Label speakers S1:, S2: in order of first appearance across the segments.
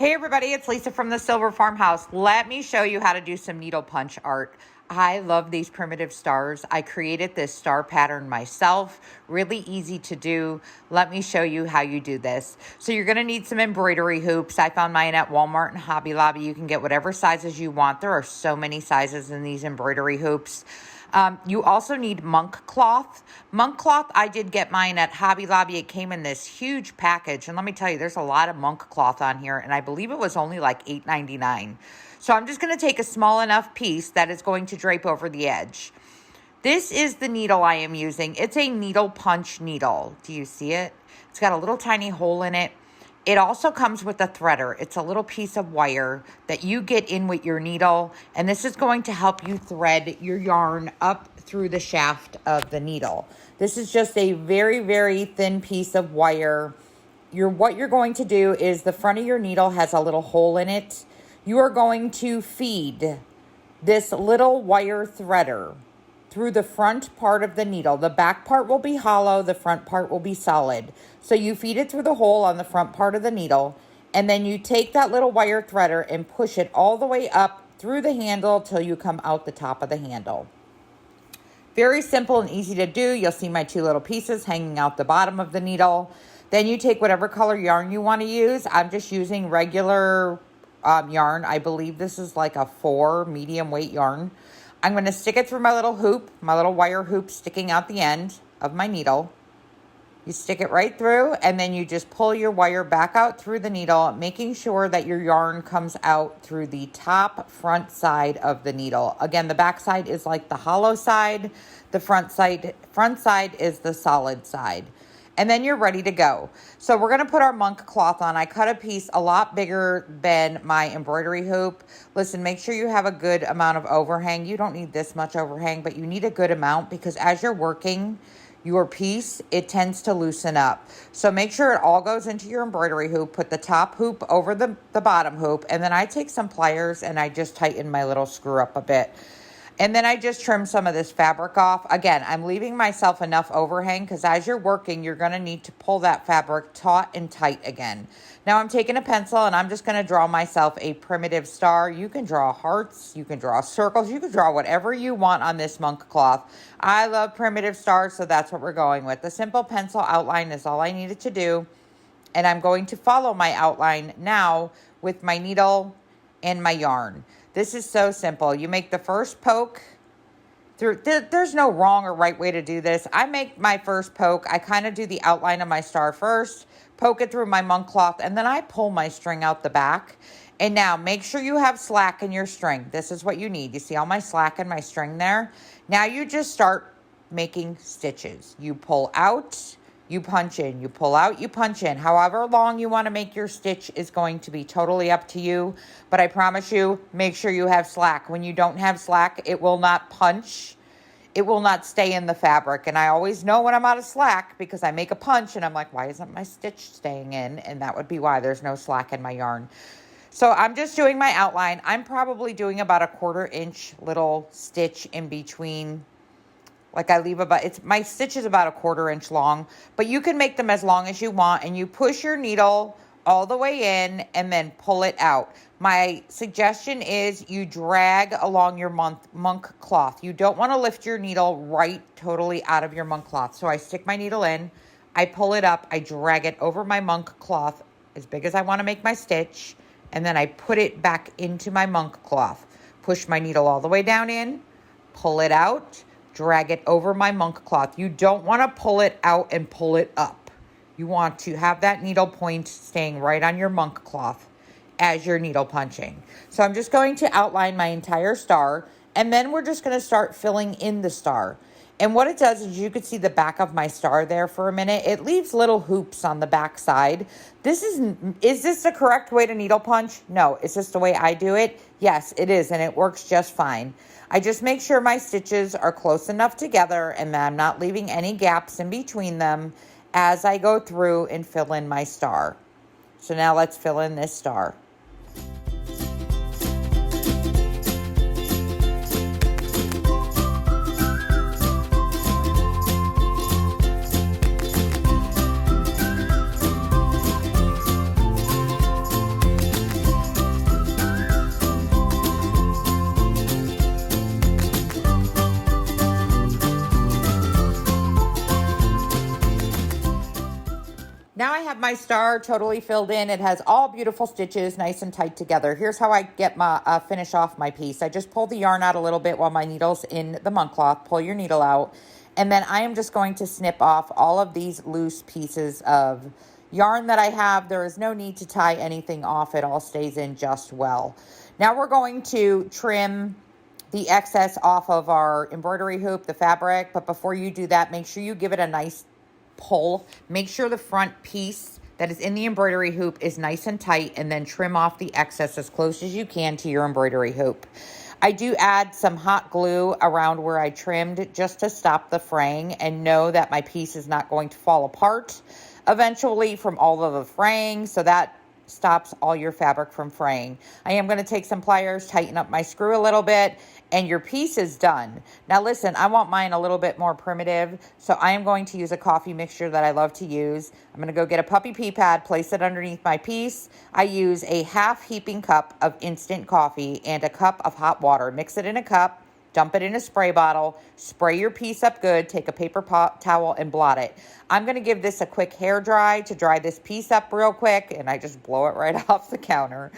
S1: Hey everybody, it's Lisa from the Silver Farmhouse. Let me show you how to do some needle punch art. I love these primitive stars. I created this star pattern myself. Really easy to do. Let me show you how you do this. So you're gonna need some embroidery hoops. I found mine at Walmart and Hobby Lobby. You can get whatever sizes you want. There are so many sizes in these embroidery hoops. You also need monk cloth. Monk cloth, I did get mine at Hobby Lobby. It came in this huge package. And let me tell you, there's a lot of monk cloth on here. And I believe it was only like $8.99. So I'm just going to take a small enough piece that is going to drape over the edge. This is the needle I am using. It's a needle punch needle. Do you see it? It's got a little tiny hole in it. It also comes with a threader. It's a little piece of wire that you get in with your needle, and this is going to help you thread your yarn up through the shaft of the needle. This is just a very, very thin piece of wire. What you're going to do is the front of your needle has a little hole in it. You are going to feed this little wire threader through the front part of the needle. The back part will be hollow, the front part will be solid. So you feed it through the hole on the front part of the needle, and then you take that little wire threader and push it all the way up through the handle till you come out the top of the handle. Very simple and easy to do. You'll see my two little pieces hanging out the bottom of the needle. Then you take whatever color yarn you want to use. I'm just using regular yarn. I believe this is like a 4 medium weight yarn. I'm going to stick it through my little hoop, my little wire hoop sticking out the end of my needle. You stick it right through, and then you just pull your wire back out through the needle, making sure that your yarn comes out through the top front side of the needle. Again, the back side is like the hollow side. The front side is the solid side. And then you're ready to go. So we're going to put our monk cloth on. I cut a piece a lot bigger than my embroidery hoop. Listen, make sure you have a good amount of overhang. You don't need this much overhang, but you need a good amount because as you're working your piece, it tends to loosen up. So make sure it all goes into your embroidery hoop. Put the top hoop over the bottom hoop. And then I take some pliers and I just tighten my little screw up a bit. And then I just trim some of this fabric off. Again, I'm leaving myself enough overhang because as you're working, you're going to need to pull that fabric taut and tight again. Now I'm taking a pencil and I'm just going to draw myself a primitive star. You can draw hearts, you can draw circles, you can draw whatever you want on this monk cloth. I love primitive stars, so that's what we're going with. The simple pencil outline is all I needed to do. And I'm going to follow my outline now with my needle and my yarn. This is so simple. You make the first poke through. There's no wrong or right way to do this. I make my first poke. I kind of do the outline of my star first, poke it through my monk cloth, and then I pull my string out the back. And now make sure you have slack in your string. This is what you need. You see all my slack in my string there? Now you just start making stitches. You pull out, you punch in, you pull out, you punch in. However long you want to make your stitch is going to be totally up to you. But I promise you, make sure you have slack. When you don't have slack, it will not punch. It will not stay in the fabric. And I always know when I'm out of slack because I make a punch and I'm like, why isn't my stitch staying in? And that would be why there's no slack in my yarn. So I'm just doing my outline. I'm probably doing about a 1/4 inch little stitch in between. Like I leave about, my stitch is about a 1/4 inch long, but you can make them as long as you want, and you push your needle all the way in and then pull it out. My suggestion is you drag along your monk cloth. You don't want to lift your needle right totally out of your monk cloth. So I stick my needle in, I pull it up, I drag it over my monk cloth as big as I want to make my stitch, and then I put it back into my monk cloth. Push my needle all the way down in, pull it out, drag it over my monk cloth. You don't want to pull it out and pull it up. You want to have that needle point staying right on your monk cloth as you're needle punching. So I'm just going to outline my entire star, and then we're just going to start filling in the star. And what it does is you could see the back of my star there for a minute. It leaves little hoops on the back side. Is this the correct way to needle punch? No. Is this the way I do it? Yes, it is, and it works just fine. I just make sure my stitches are close enough together and that I'm not leaving any gaps in between them as I go through and fill in my star. So now let's fill in this star. Now I have my star totally filled in. It has all beautiful stitches, nice and tight together. Here's how I get my finish off my piece. I just pull the yarn out a little bit while my needle's in the monk cloth. Pull your needle out. And then I am just going to snip off all of these loose pieces of yarn that I have. There is no need to tie anything off. It all stays in just well. Now we're going to trim the excess off of our embroidery hoop, the fabric. But before you do that, make sure you give it a nice pull. Make sure the front piece that is in the embroidery hoop is nice and tight, and then trim off the excess as close as you can to your embroidery hoop. I do add some hot glue around where I trimmed just to stop the fraying and know that my piece is not going to fall apart eventually from all of the fraying, so that stops all your fabric from fraying. I am going to take some pliers, tighten up my screw a little bit, and your piece is done. Now listen, I want mine a little bit more primitive, so I am going to use a coffee mixture that I love to use. I'm going to go get a puppy pea pad, place it underneath my piece. I use a half heaping cup of instant coffee and a cup of hot water. Mix it in a cup. Dump it in a spray bottle, spray your piece up good, take a paper towel and blot it. I'm going to give this a quick hair dry to dry this piece up real quick, and I just blow it right off the counter.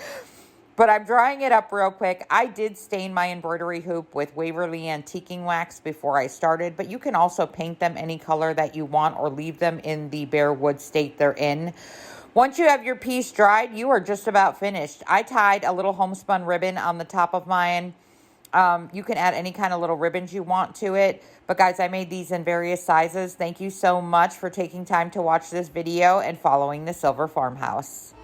S1: But I'm drying it up real quick. I did stain my embroidery hoop with Waverly Antiquing Wax before I started, but you can also paint them any color that you want or leave them in the bare wood state they're in. Once you have your piece dried, you are just about finished. I tied a little homespun ribbon on the top of mine. You can add any kind of little ribbons you want to it. But guys, I made these in various sizes. Thank you so much for taking time to watch this video and following the Silver Farmhouse.